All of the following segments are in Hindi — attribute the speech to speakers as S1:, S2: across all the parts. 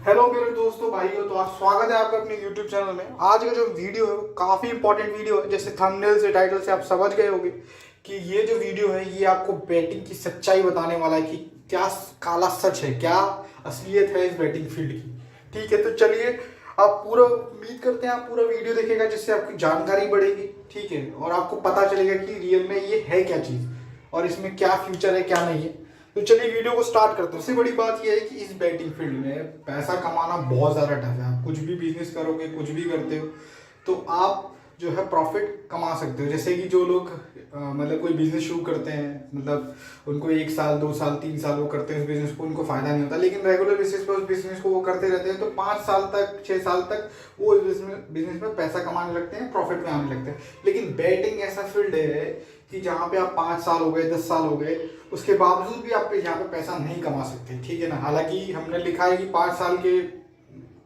S1: हेलो मेरे दोस्तों भाइयों, तो आज स्वागत है आपका अपने YouTube चैनल में। आज का जो वीडियो है वो काफ़ी इंपॉर्टेंट वीडियो है। जैसे थंबनेल से टाइटल से आप समझ गए होंगे कि ये जो वीडियो है ये आपको बैटिंग की सच्चाई बताने वाला है कि क्या काला सच है, क्या असलियत है इस बैटिंग फील्ड की। ठीक है, तो चलिए आप पूरा उम्मीद करते हैं आप पूरा वीडियो देखेगा जिससे आपकी जानकारी बढ़ेगी। ठीक है, और आपको पता चलेगा कि रियल में ये है क्या चीज़ और इसमें क्या फ्यूचर है क्या नहीं है। तो चलिए वीडियो को स्टार्ट करते हैं। सबसे बड़ी बात यह है कि इस बैटिंग फील्ड में पैसा कमाना बहुत ज़्यादा टफ है। आप कुछ भी बिजनेस करोगे, कुछ भी करते हो तो आप जो है प्रॉफिट कमा सकते हो। जैसे कि जो लोग मतलब कोई बिजनेस शुरू करते हैं, मतलब उनको 1 साल 2 साल 3 साल वो करते हैं उस बिजनेस को, उनको फायदा नहीं होता, लेकिन रेगुलर बेसिस पर उस बिजनेस को वो करते रहते हैं तो 5 साल तक 6 साल तक वो इस बिजनेस में पैसा कमाने लगते हैं, प्रॉफिट में आने लगते हैं। लेकिन बैटिंग ऐसा फील्ड है कि जहाँ पे आप 5 साल हो गए 10 साल हो गए उसके बावजूद भी आप यहाँ पे पैसा नहीं कमा सकते। ठीक है ना, हालांकि हमने लिखा है कि 5 साल के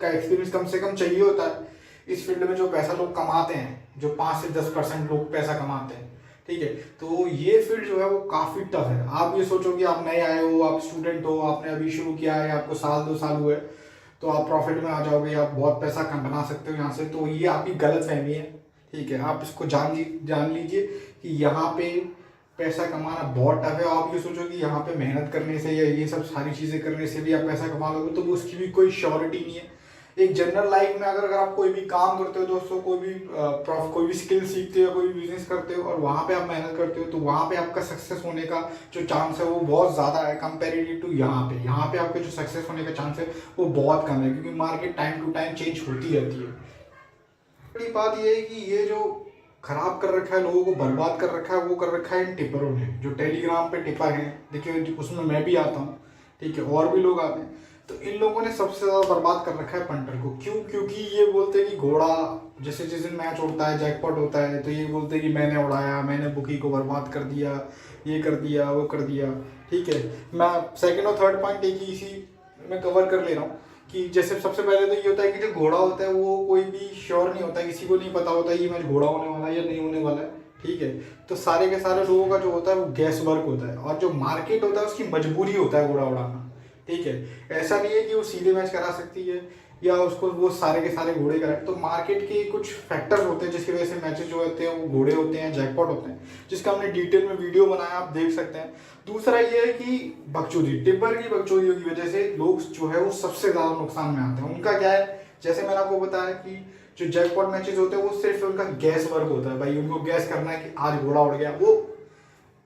S1: का एक्सपीरियंस कम से कम चाहिए होता है इस फील्ड में जो पैसा लोग कमाते हैं, जो 5 से 10% लोग पैसा कमाते हैं। ठीक है, तो ये फील्ड जो है वो काफ़ी टफ है। आप ये सोचो कि आप नए आए हो, आप स्टूडेंट हो, आपने अभी शुरू किया है, आपको 1 2 साल हुए तो आप प्रॉफिट में आ जाओगे, आप बहुत पैसा कम बना सकते हो यहाँ से, तो ये आपकी गलत फहमी है। ठीक है, आप इसको जान लीजिए कि यहाँ पे पैसा कमाना बहुत टफ है। आप ये सोचो कि यहाँ पे मेहनत करने से या ये सब सारी चीज़ें करने से भी आप पैसा कमा लोगे तो वो उसकी भी कोई श्योरिटी नहीं है। एक जनरल लाइफ में अगर आप कोई भी काम करते हो दोस्तों, कोई भी स्किल सीखते हो, कोई भी बिजनेस करते हो और वहाँ पे आप मेहनत करते हो तो वहाँ पे आपका सक्सेस होने का जो चांस है वो बहुत ज़्यादा है कंपेरेटिव टू यहाँ पे आपके जो सक्सेस होने का चांस है वो बहुत कम है, क्योंकि market time to time change होती रहती है। बड़ी बात यह है कि ये जो खराब कर रखा है, लोगों को बर्बाद कर रखा है, वो कर रखा है इन टिपरों ने, जो टेलीग्राम पे टिपर हैं। देखिए उसमें मैं भी आता हूँ, ठीक है, और भी लोग आते हैं। तो इन लोगों ने सबसे ज़्यादा बर्बाद कर रखा है पंटर को। क्यों? क्योंकि ये बोलते हैं कि घोड़ा जैसे जिस दिन मैच उड़ता है, जैकपॉट होता है, तो ये बोलते हैं कि मैंने उड़ाया, मैंने बुकी को बर्बाद कर दिया, ये कर दिया, वो कर दिया। ठीक है, मैं सेकेंड और थर्ड पॉइंट एक ही इसी में कवर कर ले रहा हूँ कि जैसे सबसे पहले तो ये होता है कि जो घोड़ा होता है वो कोई भी श्योर नहीं होता, किसी को नहीं पता होता ये मैच घोड़ा होने वाला है या नहीं होने वाला है। ठीक है, तो सारे के सारे लोगों का जो होता है वो गैस वर्क होता है, और जो मार्केट होता है उसकी मजबूरी होता है घोड़ा उड़ाना। ठीक है, ऐसा नहीं है कि वो सीधे मैच करा सकती है या उसको वो सारे के सारे घोड़े कराए। तो मार्केट के कुछ फैक्टर्स होते हैं जिसकी वजह से मैचेस जो होते हैं वो घोड़े होते हैं, जैकपॉट होते हैं, जिसका हमने डिटेल में वीडियो बनाया, आप देख सकते हैं। दूसरा ये है कि बकचोदी, टिब्बर की बकचोदियों की वजह से लोग जो है वो सबसे ज्यादा नुकसान में आते हैं। उनका क्या है, जैसे मैंने आपको बताया कि जो जैकपॉट मैचेस होते हैं वो सिर्फ उनका गैस वर्क होता है। भाई उनको गैस करना है कि आज घोड़ा उड़ गया, वो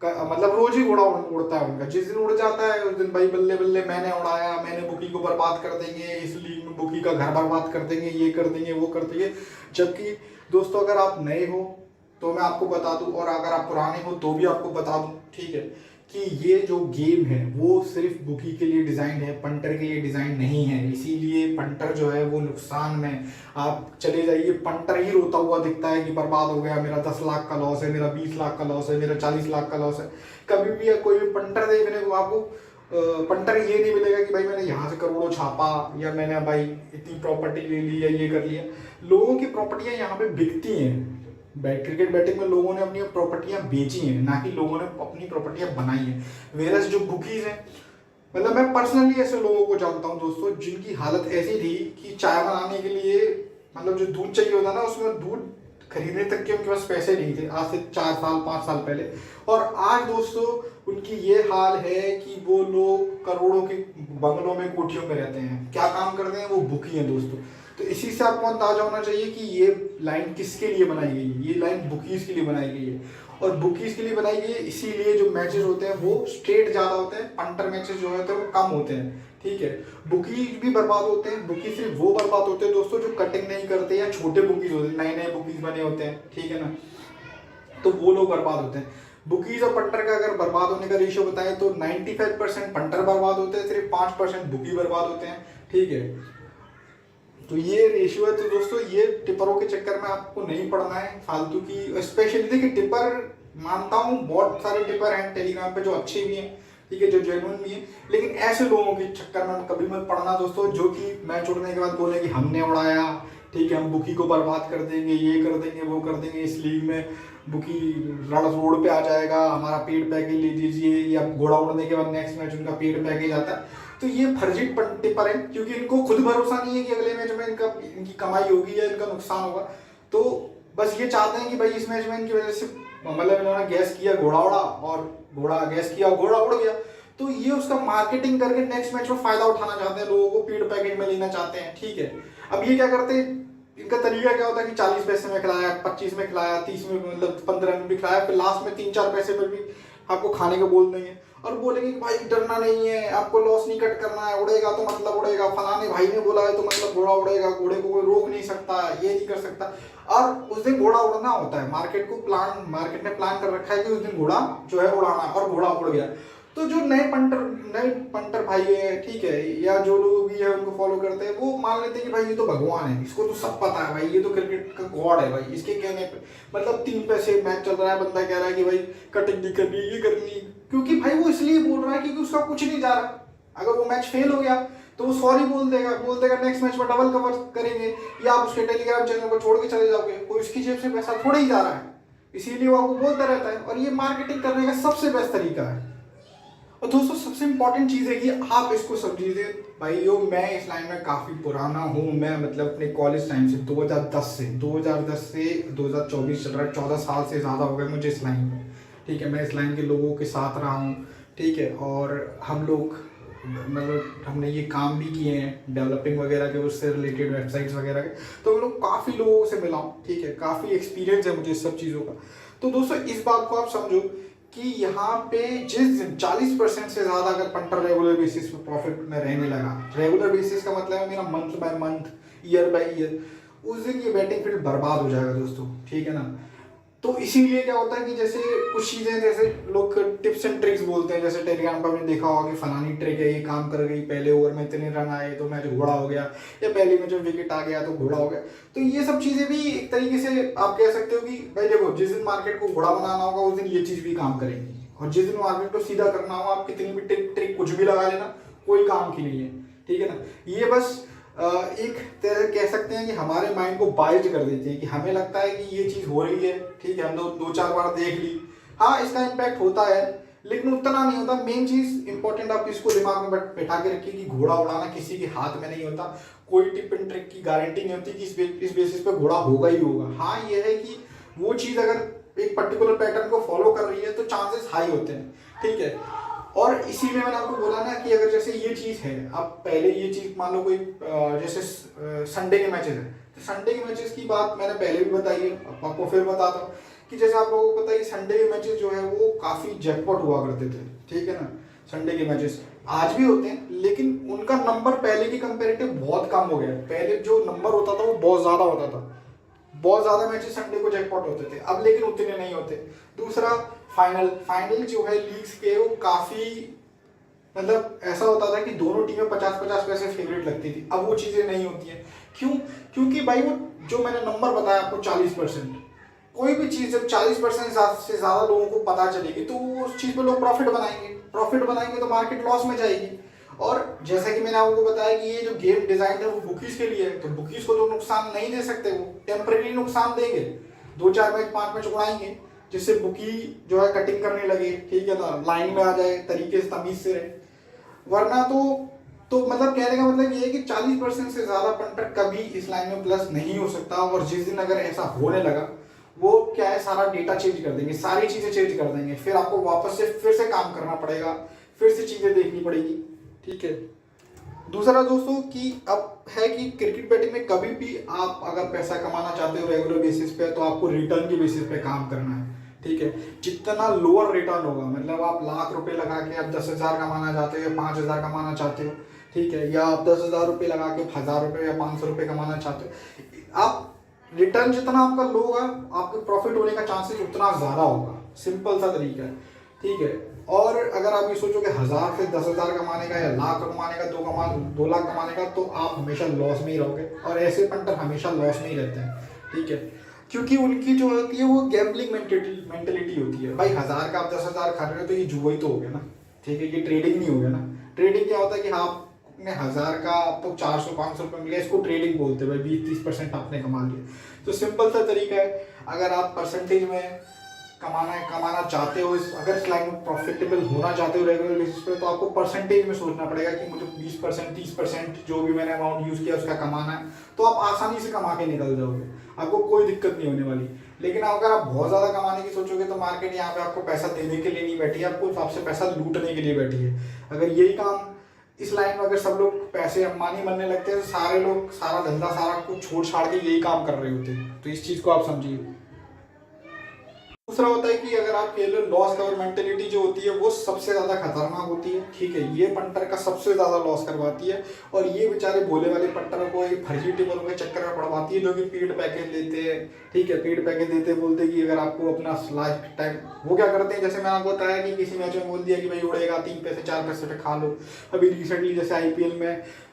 S1: मतलब रोज ही घोड़ा उड़ता है उनका। जिस दिन उड़ जाता है उस दिन भाई बल्ले बल्ले मैंने उड़ाया, मैंने बुकी को बर्बाद कर देंगे, इस लीग में बुकी का घर बर्बाद कर देंगे, ये कर देंगे, वो कर देंगे। जबकि दोस्तों अगर आप नए हो तो मैं आपको बता दूं, और अगर आप पुराने हो तो भी आपको बता दूं, ठीक है, कि ये जो गेम है वो सिर्फ बुकी के लिए डिजाइन है, पंटर के लिए डिजाइन नहीं है। इसीलिए पंटर जो है वो नुकसान में, आप चले जाइए पंटर ही रोता हुआ दिखता है कि बर्बाद हो गया, मेरा 10 लाख का लॉस है, मेरा 20 लाख का लॉस है, मेरा 40 लाख का लॉस है। कभी भी कोई भी पंटर देखने को आपको पंटर ये नहीं मिलेगा कि भाई मैंने यहाँ से करोड़ों छापा या मैंने भाई इतनी प्रॉपर्टी ले ली या ये कर लिया। लोगों की प्रॉपर्टियां यहाँ पे बिकती हैं। क्रिकेट बैटिंग में लोगों ने अपनी प्रॉपर्टियां बेची हैं, ना कि लोगों ने अपनी प्रॉपर्टियां बनाई हैं। वेरस जो बुकीज हैं, मतलब मैं पर्सनली ऐसे लोगों को जानता हूँ दोस्तों जिनकी हालत ऐसी थी कि चाय बनाने के लिए मतलब जो दूध चाहिए होता ना, उसमें दूध खरीदने तक के उनके पास पैसे नहीं थे, आज से 4 साल 5 साल पहले। और आज दोस्तों उनकी ये हाल है कि वो लोग करोड़ों के बंगलों में, कोठियों में रहते हैं। क्या काम करते हैं? वो बुकी हैं दोस्तों। तो इसी से आपको अंदाजा होना चाहिए कि ये लाइन किसके लिए बनाई गई है। ये लाइन बुकीज के लिए बनाई गई है, और बुकीज के लिए बनाई गई है इसीलिए जो मैचेस होते हैं वो स्ट्रेट ज्यादा होते हैं, पंटर मैचेस जो होते हैं वो कम होते हैं। ठीक है, बुकीज भी बर्बाद होते हैं। बुकी सिर्फ वो बर्बाद होते हैं दोस्तों जो कटिंग नहीं करते या छोटे बुकीज होते हैं, नए नए बुकीज बने होते हैं, ठीक है ना, तो वो लोग बर्बाद होते हैं। बुकीज और पंटर का अगर बर्बाद होने का रेशियो बताएं तो 95% पंटर बर्बाद होते हैं, सिर्फ 5% बुकी बर्बाद होते हैं। ठीक है, तो ये रेशियो है। तो दोस्तों ये टिपरों के चक्कर में आपको नहीं पड़ना है फालतू की। स्पेशली देखिए टिपर, मानता हूँ बहुत सारे टिपर हैं टेलीग्राम पे जो अच्छे भी हैं, ठीक है, जो जेन्युइन भी हैं, लेकिन ऐसे लोगों के चक्कर में कभी मत पड़ना दोस्तों, जो कि मैच उड़ने के बाद बोले कि हमने उड़ाया, ठीक है, हम बुकी को बर्बाद कर देंगे, ये कर देंगे, वो कर देंगे, इस लीग में बुकी रोड पे आ जाएगा, हमारा पेड पैकेज ले लीजिए, या घोड़ा उड़ने के बाद नेक्स्ट मैच उनका पेड पैकेज आता है। तो ये फर्जी टिप्पर है, क्योंकि इनको खुद भरोसा नहीं है कि अगले मैच में इनकी कमाई होगी या इनका नुकसान होगा। तो बस ये चाहते हैं कि भाई इस मैच में इनकी वजह से मतलब इन्होंने गैस किया घोड़ा उड़ा, और घोड़ा गैस किया घोड़ा उड़ गया, तो ये उसका मार्केटिंग करके नेक्स्ट मैच में फायदा उठाना चाहते हैं, लोगों को पीड पैकेट में लेना चाहते हैं। ठीक है, अब ये क्या करते हैं, इनका तरीका क्या होता है कि 40 पैसे में खिलाया, 25 में खिलाया, 30 में, मतलब 15 में भी खिलाया, फिर लास्ट में 3-4 पैसे में भी आपको खाने को बोल देंगे और बोलेंगे कि भाई डरना नहीं है, आपको लॉस नहीं कट करना है, उड़ेगा तो मतलब उड़ेगा, फलाने भाई ने बोला है तो मतलब घोड़ा उड़ेगा, घोड़े को कोई रोक नहीं सकता, ये नहीं कर सकता। और उस दिन घोड़ा उड़ना होता है, मार्केट ने प्लान कर रखा है कि उस दिन घोड़ा जो है उड़ाना है, और घोड़ा उड़ गया। तो जो नए पंटर भाई है, ठीक है, या जो लोग भी है उनको फॉलो करते हैं, वो मान लेते हैं कि भाई ये तो भगवान है, इसको तो सब पता है भाई, ये तो क्रिकेट का गॉड है भाई, इसके कहने पे मतलब 3 पैसे मैच चल रहा है, बंदा कह रहा है कि भाई कटिंग नहीं करनी, ये करनी, क्योंकि भाई वो इसलिए बोल रहा है क्योंकि उसका कुछ नहीं जा रहा। अगर वो मैच फेल हो गया तो वो सॉरी बोल देगा नेक्स्ट मैच में डबल कवर करेंगे, या आप उसके टेलीग्राम चैनल को छोड़ के चले जाओगे, कोई उसकी जेब से पैसा थोड़ा ही जा रहा है, इसीलिए वो आपको बोलता रहता है। और ये मार्केटिंग करने का सबसे बेस्ट तरीका है। और दोस्तों सबसे इंपॉर्टेंट चीज़ है कि आप इसको समझिए भाइयों, मैं इस लाइन में काफ़ी पुराना हूँ, मैं मतलब अपने कॉलेज टाइम से 2010 से 2024 चल रहा है, 14 साल से ज़्यादा हो गए मुझे इस लाइन में। ठीक है, मैं इस लाइन के लोगों के साथ रहा हूँ। ठीक है, और हम लोग मतलब हमने ये काम भी किए हैं डेवलपिंग वगैरह के, उससे रिलेटेड वेबसाइट्स वगैरह के, तो हम लोग काफ़ी लोगों से मिला हूँ। ठीक है, काफ़ी एक्सपीरियंस है मुझे इस सब चीज़ों का। तो दोस्तों इस बात को आप समझो कि यहाँ पे जिस दिन 40% से ज़्यादा अगर पंटर रेगुलर बेसिस पे प्रॉफिट में रहने लगा, रेगुलर बेसिस का मतलब है मेरा month by month, year by year, उस दिन ये बैटिंग फील्ड बर्बाद हो जाएगा दोस्तों। ठीक है ना, तो इसीलिए क्या होता है कि जैसे कुछ चीज़ें, जैसे लोग टिप्स एंड ट्रिक्स बोलते हैं, जैसे टेलीग्राम पर आपने देखा होगा कि फलानी ट्रिक है, ये काम कर गई, पहले ओवर में इतने रन आए तो मैच घोड़ा हो गया, या पहले में जो विकेट आ गया तो घोड़ा हो गया। तो ये सब चीज़ें भी एक तरीके से आप कह सकते हो कि भाई देखो, जिस दिन मार्केट को घोड़ा बनाना होगा उस दिन ये चीज़ भी काम करेंगी, और जिस दिन मार्केट को सीधा करना होगा आप कितनी भी ट्रिक कुछ भी लगा लेना, कोई काम की नहीं है। ठीक है ना, ये बस एक तरह कह सकते हैं कि हमारे माइंड को बाइज कर देते हैं कि हमें लगता है कि ये चीज़ हो रही है। ठीक है, हम 2-4 बार देख ली, हाँ इसका इम्पैक्ट होता है, लेकिन उतना नहीं होता। मेन चीज़ इंपॉर्टेंट आप इसको दिमाग में बैठा के रखिए कि घोड़ा उड़ाना किसी के हाथ में नहीं होता, कोई टिप एंड ट्रिक की गारंटी नहीं होती कि इस बेसिस पे घोड़ा होगा ही होगा। हाँ ये है कि वो चीज़ अगर एक पर्टिकुलर पैटर्न को फॉलो कर रही है तो चांसेस हाई होते हैं। ठीक है, और इसीलिए मैंने आपको बोला ना कि अगर जैसे ये चीज़ है, आप पहले ये चीज़ मान लो कोई जैसे संडे के मैचेस है, तो संडे के मैचेस की बात मैंने पहले भी बताई है, आपको फिर बताता हूँ कि जैसे आप लोगों को पता है संडे के मैचेस जो है वो काफ़ी जैकपॉट हुआ करते थे। ठीक है ना, संडे के मैचेस आज भी होते हैं, लेकिन उनका नंबर पहले की कंपेरेटिव बहुत कम हो गया है। पहले जो नंबर होता था वो बहुत ज़्यादा होता था, बहुत ज़्यादा मैचेस संडे को जैकपॉट होते थे, अब लेकिन उतने नहीं होते। दूसरा फाइनल जो है लीग्स के, वो काफ़ी मतलब ऐसा होता था कि दोनों टीमें 50-50 पैसे फेवरेट लगती थी, अब वो चीज़ें नहीं होती हैं। क्यों? क्योंकि भाई वो जो मैंने नंबर बताया आपको 40%, कोई भी चीज़ जब 40% से ज़्यादा लोगों को पता चलेगी तो उस चीज़ पे लोग प्रॉफिट बनाएंगे तो मार्केट लॉस में जाएगी। और जैसा कि मैंने आपको बताया कि ये जो गेम डिज़ाइन है वो बुकीज़ के लिए है, तो बुकीज़ को तो नुकसान नहीं दे सकते, वो टेम्परेरी नुकसान देंगे, 2-4 मैच 5 मैच उड़ाएंगे, जिससे बुकी जो है कटिंग करने लगे। ठीक है ना, लाइन में आ जाए, तरीके से तमीज़ से रहे, वरना तो मतलब कहने का मतलब ये है कि 40% से ज़्यादा पंटर कभी इस लाइन में प्लस नहीं हो सकता। और जिस दिन अगर ऐसा होने लगा, वो क्या है, सारा डेटा चेंज कर देंगे, सारी चीज़ें चेंज कर देंगे, फिर आपको वापस से फिर से काम करना पड़ेगा, फिर से चीज़ें देखनी पड़ेगी। ठीक है, दूसरा दोस्तों कि अब है कि क्रिकेट बैटिंग में कभी भी आप अगर पैसा कमाना चाहते हो रेगुलर बेसिस पे, तो आपको रिटर्न के बेसिस पे काम करना है। ठीक है, जितना लोअर रिटर्न होगा, मतलब आप लाख रुपए लगा के आप 10,000 कमाना चाहते हो या 5,000 कमाना चाहते हो, ठीक है, या आप 10,000 रुपये लगा के 1,000 रुपये या 500 रुपये कमाना चाहते हो, आप रिटर्न जितना आपका लो होगा, आपके प्रॉफिट होने का चांसेस उतना ज़्यादा होगा। सिंपल सा तरीका है। ठीक है, और अगर आप ये सोचो कि 1,000 से 10,000 कमाने का या लाख कमाने का, 2 लाख कमाने का, तो आप हमेशा लॉस में ही रहोगे, और ऐसे पंटर हमेशा लॉस में ही रहते हैं। ठीक है, क्योंकि उनकी जो होती है वो गैम्बलिंग मेंटेलिटी होती है। भाई 1,000 का आप 10,000 खा रहे हो तो ये जुआ ही तो हो गया ना। ठीक है, ये ट्रेडिंग नहीं हो गया ना। ट्रेडिंग क्या होता है कि हाँ, आपने 1,000 का आपको 400-500 रुपये मिले, इसको ट्रेडिंग बोलते हैं। भाई 20-30% आपने कमा लिया। तो सिंपल सा तरीका है, अगर आप परसेंटेज में कमाना चाहते हो, अगर इस लाइन में प्रॉफिटेबल होना चाहते हो रेगुलर बेसिस पे, तो आपको परसेंटेज में सोचना पड़ेगा कि मुझे 20% 30% जो भी मैंने अमाउंट यूज़ किया उसका कमाना है, तो आप आसानी से कमा के निकल जाओगे, आपको कोई दिक्कत नहीं होने वाली। लेकिन अगर आप बहुत ज़्यादा कमाने की सोचोगे तो मार्केट यहाँ पे आपको पैसा देने के लिए नहीं बैठी है, आपको आपसे पैसा लूटने के लिए बैठी है। अगर यही काम इस लाइन में अगर सब लोग पैसे अंबानी बनने लगते हैं तो सारे लोग सारा धंधा सारा कुछ छोड़ छाड़ के यही काम कर रहे होते हैं, तो इस चीज़ को आप समझिए। दूसरा होता है कि अगर आप खेल रहे हो लॉस कवर मेंटेलिटी जो होती है वो सबसे ज़्यादा खतरनाक होती है, ठीक है। ये पंटर का सबसे ज़्यादा लॉस करवाती है, और ये बेचारे भोले वाले पंटरों को एक फर्जी टिपरों के चक्कर में पड़वाती है, जो कि पेड पैकेज देते हैं, ठीक है। पेड पैकेज देते बोलते कि अगर आपको अपना लाइफ टाइम, वो क्या करते हैं, जैसे मैंने आपको बताया कि किसी मैच में बोल दिया कि भाई उड़ेगा 3 पैसे 4 पैसे पे खा लो। अभी रिसेंटली जैसे IPL में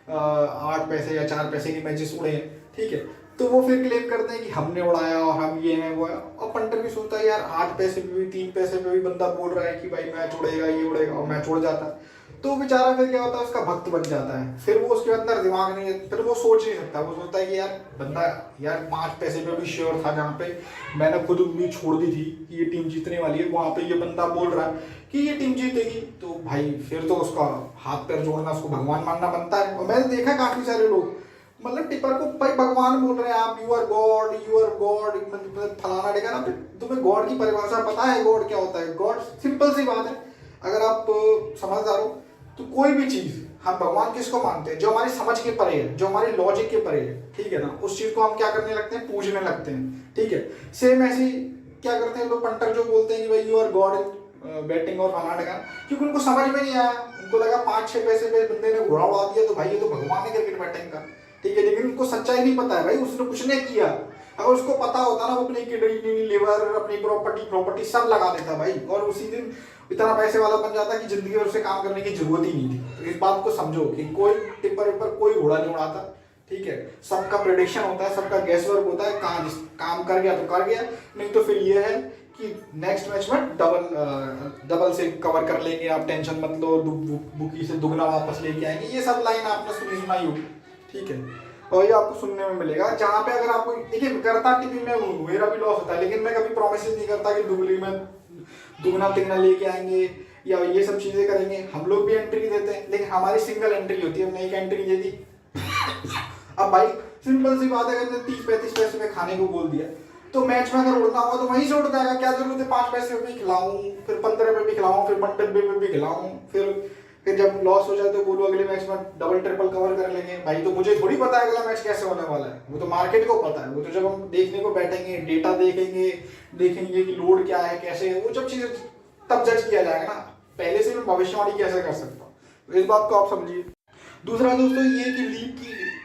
S1: 8 पैसे या 4 पैसे के मैचेस उड़े हैं, ठीक है। तो वो फिर क्लेम करते हैं कि हमने उड़ाया और हम ये हैं वो है, और पंटर भी सोचता है यार 8 पैसे पे भी 3 पैसे पे भी बंदा बोल रहा है कि भाई मैच उड़ेगा ये उड़ेगा, और मैच उड़ जाता है। तो बेचारा फिर क्या होता है, उसका भक्त बन जाता है, फिर वो उसके अंदर दिमाग नहीं, फिर वो सोच नहीं सकता, वो सोचता है कि यार बंदा यार 5 पैसे पे भी श्योर था, जहाँ पे मैंने खुद उम्मीद छोड़ दी थी कि ये टीम जीतने वाली है, वहाँ पे ये बंदा बोल रहा है कि ये टीम जीतेगी, तो भाई फिर तो उसका हाथ पैर जोड़ना, उसको भगवान मानना बनता है। और मैंने देखा काफी सारे लोग मतलब टिपर को भाई भगवान बोल रहे हैं, आप यू आर गॉड मतलब फलाना ठिकाना। तुम्हें गॉड की परिभाषा पता है, गॉड क्या होता है? गॉड सिंपल सी बात है, अगर आप समझदार हो तो कोई भी चीज, हम भगवान किसको मानते हैं? जो हमारी समझ के परे है, जो हमारी लॉजिक के परे है, ठीक है ना, उस चीज को हम क्या करने लगते हैं, पूजने लगते हैं, ठीक है। सेम ऐसे क्या करते हैं लोग पंटर जो बोलते हैं कि भाई you are God in batting और फलाना ठिकाना, क्योंकि उनको समझ में नहीं आया, उनको लगा 5-6 पैसे पे बंदे ने घोड़ा उड़ा दिया तो भाई ये तो भगवान है क्रिकेट बैटिंग का, ठीक है। लेकिन उनको सच्चाई नहीं पता है भाई, उसने कुछ नहीं किया। अगर उसको पता होता ना, वो अपनी किडनी लिवर अपनी प्रॉपर्टी सब लगा देता भाई, और उसी दिन इतना पैसे वाला बन जाता कि जिंदगी में उसे काम करने की जरूरत ही नहीं थी। तो इस बात को समझो कि कोई टिप्पर ऊपर कोई घोड़ा नहीं उड़ाता, ठीक है। सबका प्रेडिक्शन होता है, सबका गैस वर्क होता है, कहाँ काम कर गया तो कर गया, नहीं तो फिर ये है कि नेक्स्ट मैच में डबल से कवर कर लेंगे, आप टेंशन मत लो, बुकी से दुगना वापस लेके आएंगे। ये सब लाइन आपने सुनाई होगी, ठीक है, और ये आपको सुनने में मिलेगा। जहाँ पे अगर आपको देखिए करता टिपिंग में मेरा भी लॉस होता है, लेकिन मैं कभी प्रॉमिस नहीं करता कि दुगली में दुगना तिगना लेके आएंगे या ये सब चीजें करेंगे। हम लोग भी एंट्री देते हैं, लेकिन हमारी सिंगल एंट्री होती है, हमने एक एंट्री दे दी। अब भाई सिंपल सी बात है, अगर 30-35 पैसे में खाने को बोल दिया तो मैच में अगर उड़ना हुआ तो वहीं से उड़ जाएगा। क्या जरूरत है 5 पैसे में भी खिलाऊं, फिर 15 पे भी खिलाऊं, फिर 1 में भी खिलाऊं, फिर जब लॉस हो जाए तो बोलो अगले मैच में डबल ट्रिपल कवर कर लेंगे। भाई तो मुझे थोड़ी पता है अगला मैच कैसे होने वाला है, वो तो मार्केट को पता है। वो तो जब हम देखने को बैठेंगे, डेटा देखेंगे कि लोड क्या है, कैसे है, वो जब चीजें तब जज किया जाएगा ना। पहले से मैं भविष्यवाणी कैसे कर सकता हूँ, तो इस बात को आप समझिए। दूसरा दोस्तों ये कि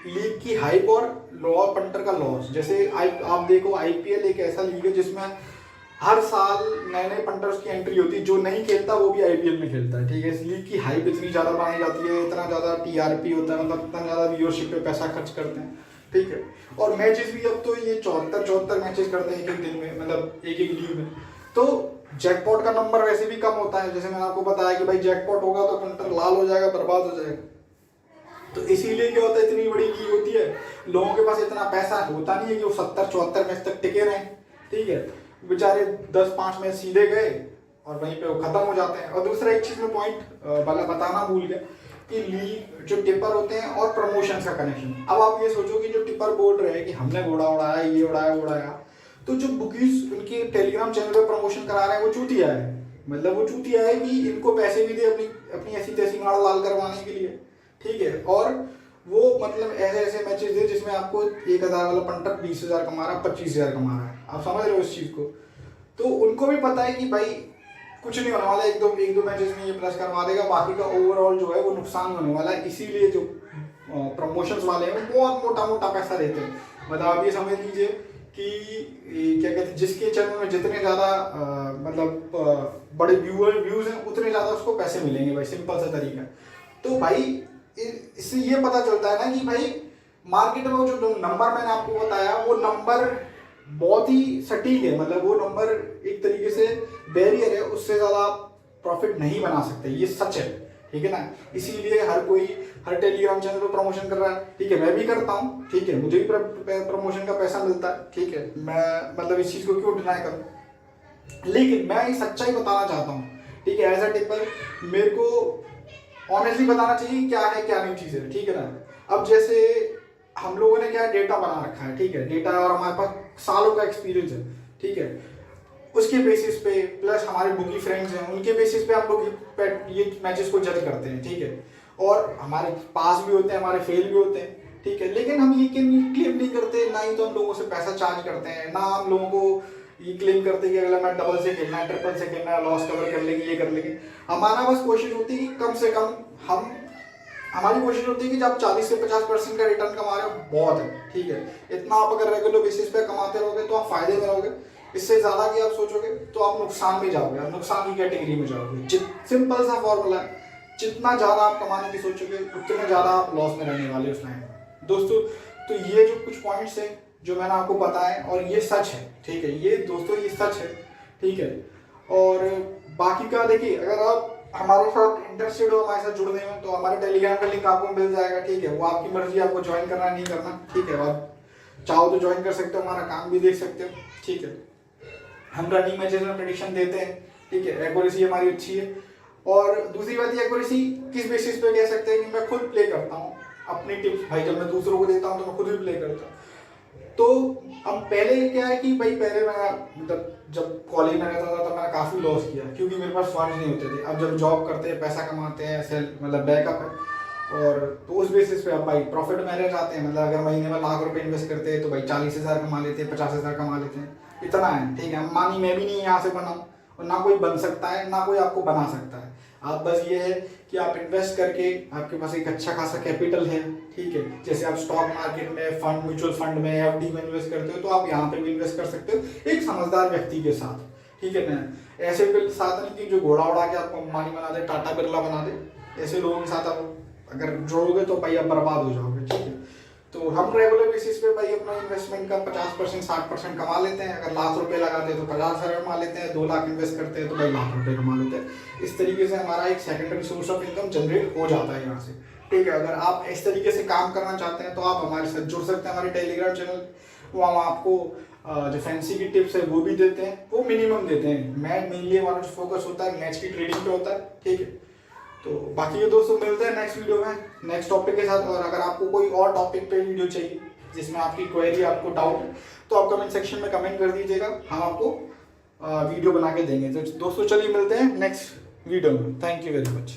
S1: लीग की हाइप और लॉ पंटर का लॉस। जैसे आप देखो IPL एक ऐसा लीग है जिसमें हर साल नए नए पंटर्स की एंट्री होती है, जो नहीं खेलता वो भी IPL में खेलता है, ठीक है। इस लीग की हाइप इतनी ज़्यादा बनाई जाती है, इतना ज़्यादा TRP होता है, मतलब इतना ज़्यादा व्यूअरशिप पे पैसा खर्च करते हैं, ठीक है। और मैचेस भी अब तो ये 74 मैचेस करते हैं एक दिन में, मतलब एक लीग में। तो जैकपॉट का नंबर वैसे भी कम होता है, जैसे मैंने आपको बताया कि भाई जैकपॉट होगा तो पंटर लाल हो जाएगा, बर्बाद हो जाएगा। तो इसीलिए क्या होता है, इतनी बड़ी लीग होती है, लोगों के पास इतना पैसा होता नहीं है कि वो 70-74 मैच तक टिके रहें, ठीक है। बेचारे 10-5 मैच सीधे गए और वहीं पे वो खत्म हो जाते हैं। और दूसरा एक चीज में पॉइंट बताना भूल गया कि लीग जो टिपर होते हैं और प्रमोशन का कनेक्शन। अब आप ये सोचो कि जो टिपर बोल रहे हैं कि हमने घोड़ा उड़ाया, ये उड़ाया, तो जो बुकीज उनके टेलीग्राम चैनल पर प्रमोशन करा रहे हैं वो चूतिया है। मतलब वो चूतिया है कि इनको पैसे भी दे अपनी ऐसी तैसी गाड़ लाल करवाने के लिए, ठीक है। और वो मतलब ऐसे मैचेस दे जिसमें आपको 1000 वाला पंटर 20,000 कमा रहा है, 25,000 कमा रहा है। आप समझ रहे हो इस चीज को? तो उनको भी पता है कि भाई कुछ नहीं होने वाला, एक दो मैचेस में ये प्लस करवा देगा, बाकी का ओवरऑल जो है वो नुकसान होने वाला है। इसीलिए जो प्रमोशंस वाले हैं वो बहुत मोटा पैसा देते हैं। मतलब आप ये समझ लीजिए कि क्या कहते हैं, जिसके चैनल में जितने ज्यादा मतलब बड़े व्यूज हैं उतने ज्यादा उसको पैसे मिलेंगे भाई, सिंपल सा तरीका। तो भाई इससे ये पता चलता है ना कि भाई मार्केट में जो नंबर मैंने आपको बताया वो नंबर बहुत ही सटीक है। मतलब वो नंबर एक तरीके से बैरियर है, उससे ज्यादा आप प्रॉफिट नहीं बना सकते, ये सच है, ठीक है ना। इसीलिए हर टेलीग्राम चैनल पर प्रमोशन कर रहा है, ठीक है। मैं भी करता हूँ, ठीक है, मुझे भी प्रमोशन का पैसा मिलता है, ठीक है। मैं मतलब इस चीज को क्यों डिनाई करूँ। लेकिन मैं ये सच्चाई बताना चाहता हूँ, ठीक है। एज अ टिपर मेरे को ऑनेस्टली बताना चाहिए क्या है क्या नहीं चीज़ें, ठीक है ना। अब जैसे हम लोगों ने क्या डेटा बना रखा है, ठीक है, डेटा और हमारे पास सालों का एक्सपीरियंस है, ठीक है। उसके बेसिस पे प्लस हमारे बुकी फ्रेंड्स हैं, उनके बेसिस पे हम लोग ये मैचेस को जज करते हैं, ठीक है। और हमारे पास भी होते हैं, हमारे फेल भी होते हैं, ठीक है। लेकिन हम ये क्लेम नहीं करते, ना ही तो हम लोगों से पैसा चार्ज करते हैं, ना हम लोगों को ये क्लेम करते कि अगला मैच डबल से खेलना है, ट्रिपल से खेलना है, लॉस कवर कर लेंगे, ये कर लेंगे। हमारा बस कोशिश होती है कि कम से कम हमारी कोशिश होती है कि जब 40 से 50% का रिटर्न कमा रहे हो बहुत है, ठीक है। इतना आप अगर रेगुलर बेसिस पे कमाते रहोगे तो आप फायदे में रहोगे। इससे ज्यादा की आप सोचोगे तो आप नुकसान में जाओगे, आप नुकसान की कैटेगरी में जाओगे। सिंपल सा फॉर्मूला है, जितना ज्यादा आप कमाने की सोचोगे उतने ज्यादा आप लॉस में रहने वाले उस टाइम में दोस्तों। तो ये जो कुछ पॉइंट्स है जो मैंने आपको बताया और ये सच है, ठीक है, ये दोस्तों ये सच है, ठीक है। और बाकी का देखिए, अगर आप हमारे साथ इंटरेस्टेड हो, हमारे साथ जुड़ने में, तो हमारे टेलीग्राम का लिंक आपको मिल जाएगा, ठीक है। वो आपकी मर्जी, आपको ज्वाइन करना नहीं करना, ठीक है। आप चाहो तो ज्वाइन कर सकते हो, हमारा काम भी देख सकते हो, ठीक है। हम रनिंग मैचेस में प्रेडिक्शन देते हैं, ठीक है। एक्यूरेसी हमारी अच्छी है। और दूसरी बात, एक्यूरेसी किस बेसिस पे कह सकते हैं कि मैं खुद प्ले करता हूँ अपनी टिप्स, भाई जब मैं दूसरों को देता हूँ तो मैं खुद भी प्ले करता हूँ। तो अब पहले क्या है कि भाई पहले मैं मतलब जब कॉलेज में रहता था तब मैंने काफ़ी लॉस किया क्योंकि मेरे पास फंड्स नहीं होते थे। अब जब जॉब करते हैं, पैसा कमाते हैं, सेल्फ मतलब बैकअप है, और तो उस बेसिस पे अब भाई प्रॉफिट में रह जाते हैं। मतलब अगर महीने में लाख रुपए इन्वेस्ट करते हैं तो भाई 40,000 कमा लेते हैं, 50,000 कमा लेते हैं, इतना है, ठीक है। मानी मैं भी नहीं यहाँ से बनाऊँ और ना कोई बन सकता है, ना कोई आपको बना सकता है। आप बस ये है कि आप इन्वेस्ट करके, आपके पास एक अच्छा खासा कैपिटल है, ठीक है। जैसे आप स्टॉक मार्केट में, फंड, म्यूचुअल फंड में, एफडी में इन्वेस्ट करते हो, तो आप यहाँ पे भी इन्वेस्ट कर सकते हो एक समझदार व्यक्ति के साथ, ठीक है ना। ऐसे के साथ नहीं कि जो घोड़ा उड़ा के आपको अंबानी बना दे, टाटा बिरला बना दे। ऐसे लोगों के साथ आप अगर जुड़ोगे तो भाई आप बर्बाद हो जाओगे, ठीक है। तो हम रेगुलर बेसिस पे भाई अपना इन्वेस्टमेंट का 50% 60% कमा लेते हैं। अगर लाख रुपए लगाते हैं तो 50,000 कमा लेते हैं, 2 लाख इन्वेस्ट करते हैं तो भाई लाख रुपए कमा लेते हैं। इस तरीके से हमारा एक secondary source of income generate हो जाता है यहाँ से, ठीक है। अगर आप इस तरीके से काम करना चाहते हैं तो आप हमारे साथ जुड़ सकते हैं, हमारे टेलीग्राम चैनल। वो हम आपको जो फैंसी की टिप्स है वो भी देते हैं, वो मिनिमम देते हैं। मैं मेनली हमारा जो फोकस होता है मैच की ट्रेडिंग पे होता है, ठीक है। तो बाकी के दोस्तों मिलते हैं नेक्स्ट वीडियो में नेक्स्ट टॉपिक के साथ। और अगर आपको कोई और टॉपिक पे वीडियो चाहिए जिसमें आपकी क्वेरी, आपको डाउट है, तो आप कमेंट सेक्शन में कमेंट कर दीजिएगा, हम आपको वीडियो बना के देंगे। तो दोस्तों चलिए मिलते हैं नेक्स्ट वीडियो में। Thank you very much.